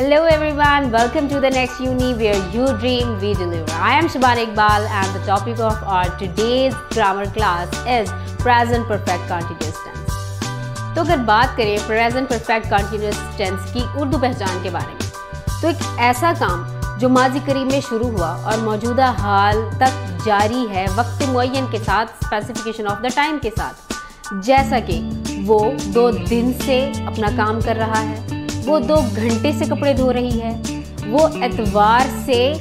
Hello everyone, welcome to the next uni where you dream, we deliver. I am Shabana Iqbal and the topic of our today's grammar class is present perfect continuous tense. तो अगर बात करें present perfect continuous tense की उर्दू पहचान के बारे में, तो एक ऐसा काम जो माजी करीब में शुरू हुआ और मौजूदा हाल तक जारी है वक्त मुअय्यन के साथ, स्पेसिफिकेशन ऑफ द टाइम के साथ, जैसा कि वो 2 दिन से अपना काम कर रहा है, वो 2 घंटे से कपड़े धो रही है, वो एतवार से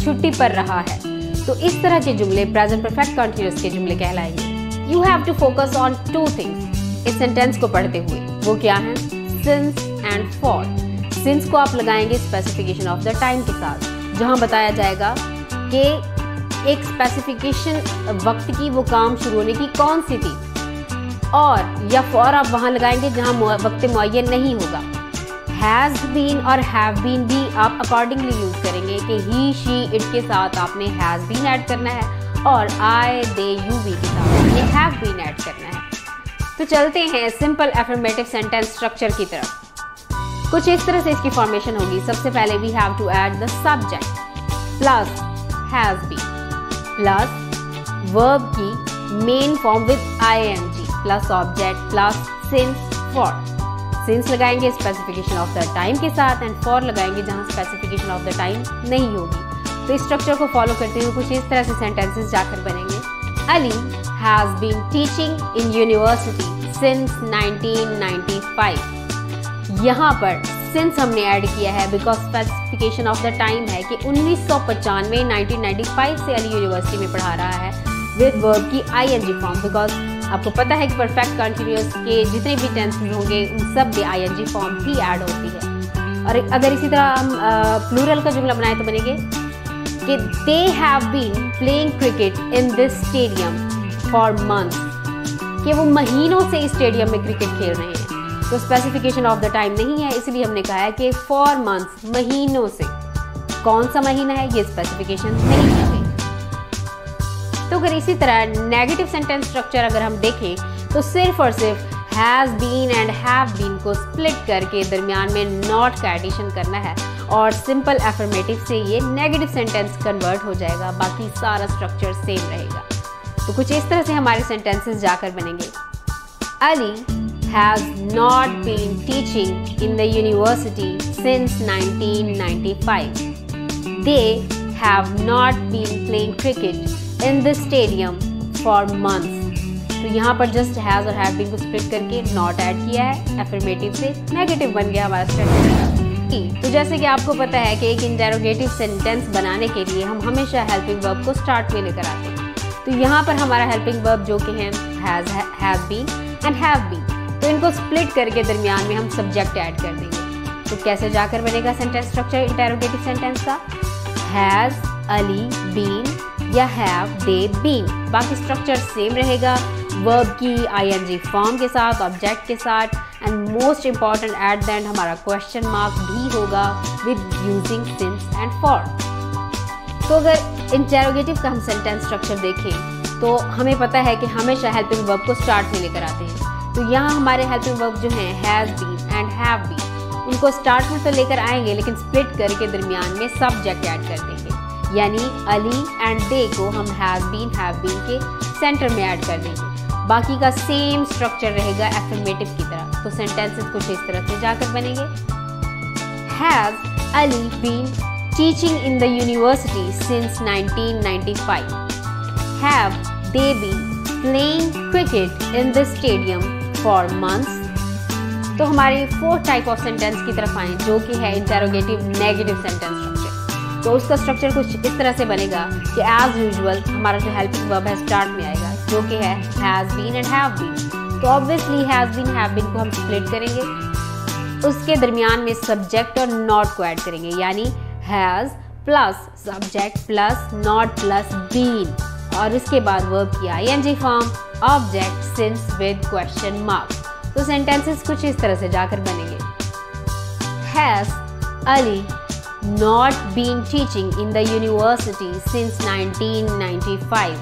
छुट्टी पर रहा है। तो इस तरह के जुमले प्रेजेंट परफेक्ट कंटिन्यूअस के जुमले कहलाएंगे। You have to focus on 2 things इस सेंटेंस को पढ़ते हुए। वो क्या है? Since and for. सिंस को आप लगाएंगे स्पेसिफिकेशन ऑफ द टाइम के साथ, जहां बताया जाएगा कि एक स्पेसिफिकेशन वक्त की वो काम शुरू होने की कौन सी थी, और या फॉर आप वहां लगाएंगे जहां वक्त मुअय्यन नहीं होगा। हैज़ बीन और हैव बीन भी आप अकॉर्डिंगली यूज करेंगे कि ही शी इट के साथ आपने हैज़ बीन ऐड करना है और आई दे यू वी के साथ आपने हैव बीन ऐड करना है। तो चलते हैं सिंपल एफर्मेटिव सेंटेंस स्ट्रक्चर की तरफ। कुछ इस तरह से इसकी फॉर्मेशन होगी। सबसे पहले we have to add the subject plus has been plus verb की main form with ING plus object plus since for. Since लगाएंगे स्पेसिफिकेशन ऑफ द टाइम के साथ एंड फॉर लगाएंगे जहां स्पेसिफिकेशन ऑफ द टाइम नहीं होगी। तो इस स्ट्रक्चर को फॉलो करते हुए कुछ इस तरह से सेंटेंसेस जाकर बनेंगे। Ali has been teaching in university since 1995। यहाँ पर सिंस हमने ऐड किया है because specification of the time है कि 1995 से अली यूनिवर्सिटी में पढ़ा रहा है विद वर्ब की आईएनजी फॉर्म। बिकॉज आपको पता है कि परफेक्ट कंटिन्यूअस के जितने भी टेंसेस होंगे उन सब में आईएनजी फॉर्म ही ऐड होती है। और अगर इसी तरह हम प्लूरल का जुमला बनाए तो बनेंगे कि they have been playing cricket in this stadium for months, कि वो महीनों से इस स्टेडियम में क्रिकेट खेल रहे हैं। तो स्पेसिफिकेशन ऑफ द टाइम नहीं है, इसलिए हमने कहा है कि फॉर मंथ्स, महीनों से। कौन सा महीना है ये स्पेसिफिकेशन नहीं है। तो अगर इसी तरह नेगेटिव सेंटेंस स्ट्रक्चर अगर हम देखें तो सिर्फ और सिर्फ has been and have been को स्प्लिट करके दरमियान में नॉट का एडिशन करना है और सिंपल एफर्मेटिव से ये नेगेटिव सेंटेंस कन्वर्ट हो जाएगा। बाकी सारा स्ट्रक्चर सेम रहेगा। तो कुछ इस तरह से हमारे सेंटेंसेस जाकर बनेंगे। Ali has not been teaching in the university since 1995। They have not been playing cricket in the stadium for months। तो यहाँ पर जस्ट हैज़ और हैव बीन को स्प्लिट करके नॉट ऐड किया है, एफर्मेटिव से नेगेटिव बन गया हमारा स्ट्रक्चर। तो जैसे कि आपको पता है कि एक इंटेरोगेटिव सेंटेंस बनाने के लिए हम हमेशा हेल्पिंग वर्ब को स्टार्ट में लेकर आते हैं। तो यहाँ पर हमारा हेल्पिंग वर्ब जो कि है has, have been and have been, तो इनको स्प्लिट करके दरमियान में हम सब्जेक्ट ऐड कर देंगे। तो कैसे जाकर बनेगा सेंटेंस स्ट्रक्चर इंटेरोगेटिव सेंटेंस का? हैज़ अली बीन या हैव दे बीन। बाकी स्ट्रक्चर सेम रहेगा, वर्ब की आईएनजी फॉर्म के साथ, ऑब्जेक्ट के साथ, and most important at the end हमारा क्वेश्चन मार्क भी होगा with using since and for. तो अगर इंटेरोगेटिव का हम सेंटेंस स्ट्रक्चर देखें तो हमें पता है कि हमेशा हेल्पिंग वर्ब को स्टार्ट में लेकर आते हैं। तो यहाँ हमारे हेल्पिंग वर्ब जो हैं has been and have been, उनको स्टार्ट में तो लेकर आएंगे लेकिन स्प्लिट करके दरमियान में सब्जेक्ट ऐड कर देंगे। यानी अली एंड दे को हम हैव बीन के सेंटर में ऐड कर देंगे। बाकी का सेम स्ट्रक्चर रहेगा एफर्मेटिव की तरह। तो सेंटेंसेस कुछ इस तरह से जाकर बनेंगे। Has Ali been teaching in the university since 1995। Have they been playing cricket in the stadium for months. तो हमारी 4th टाइप ऑफ सेंटेंस की तरफ आए जो कि है इंटेरोगेटिव नेगेटिव सेंटेंस स्ट्रक्चर। तो उसका स्ट्रक्चर कुछ इस तरह से बनेगा कि एज यूजुअल हमारा जो हेल्पिंग वर्ब है स्टार्ट में आएगा जो कि है has been and have been. तो obviously has been have been को हम स्प्लिट करेंगे, उसके दरमियान में सब्जेक्ट और नॉट को ऐड करेंगे। यानी has plus subject plus not plus been, और इसके बाद वर्ब की ING form, object, since with question mark. तो सेंटेंसेस कुछ इस तरह से जाकर बनेंगे। Has Ali not been teaching in the university since 1995?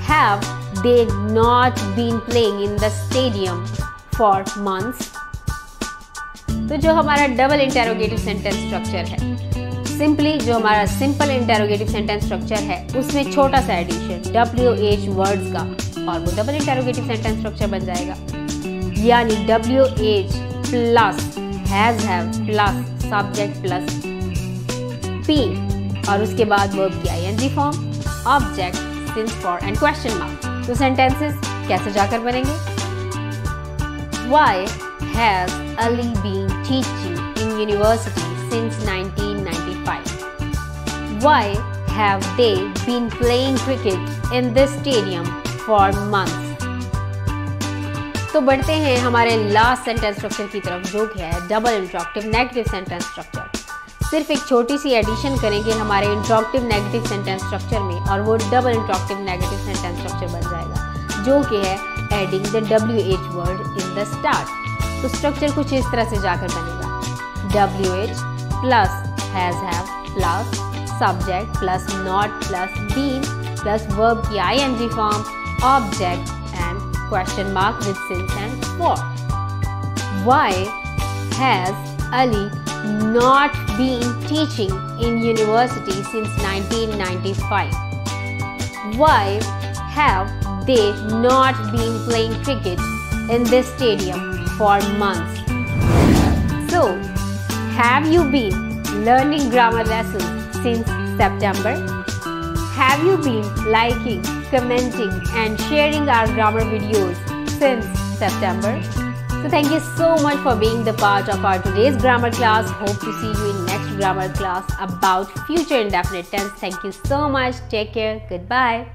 Have they not been playing in the stadium for months? तो जो हमारा डबल इंटेरोगेटिव सेंटेंस स्ट्रक्चर है, सिंपली जो हमारा सिंपल इंटेरोगेटिव सेंटेंस स्ट्रक्चर है उसमें छोटा सा एडिशन WH वर्ड्स का और वो डबल इंटेरोगेटिव सेंटेंस स्ट्रक्चर बन जाएगा। यानी WH plus has have plus subject plus P और उसके बाद वर्ब की ING form, object, since, for and question mark. तो सेंटेंसेस कैसे जाकर बनेंगे? Why has Ali been teaching in university since 1995? Why have they been playing cricket in this stadium for months? तो बढ़ते हैं हमारे लास्ट सेंटेंस स्ट्रक्चर की तरफ, जो कि है double interactive negative sentence structure. सिर्फ एक छोटी सी एडिशन करेंगे हमारे इंटरॉक्टिव नेगेटिव सेंटेंस स्ट्रक्चर में और वो double interactive negative sentence structure बन जाएगा, जो कि है adding the WH word in the start. तो स्ट्रक्चर कुछ इस तरह से जाकर बनेगा WH plus has have plus subject plus not plus been plus verb की ING form, object and question mark with since and for. Why has Ali not been teaching in university since 1995? Why have they not been playing cricket in this stadium for months? So, have you been learning grammar lessons since September? Have you been liking, commenting and sharing our grammar videos since September? So thank you so much for being the part of our today's grammar class. Hope to see you in next grammar class about future indefinite tense. Thank you so much. Take care. Goodbye.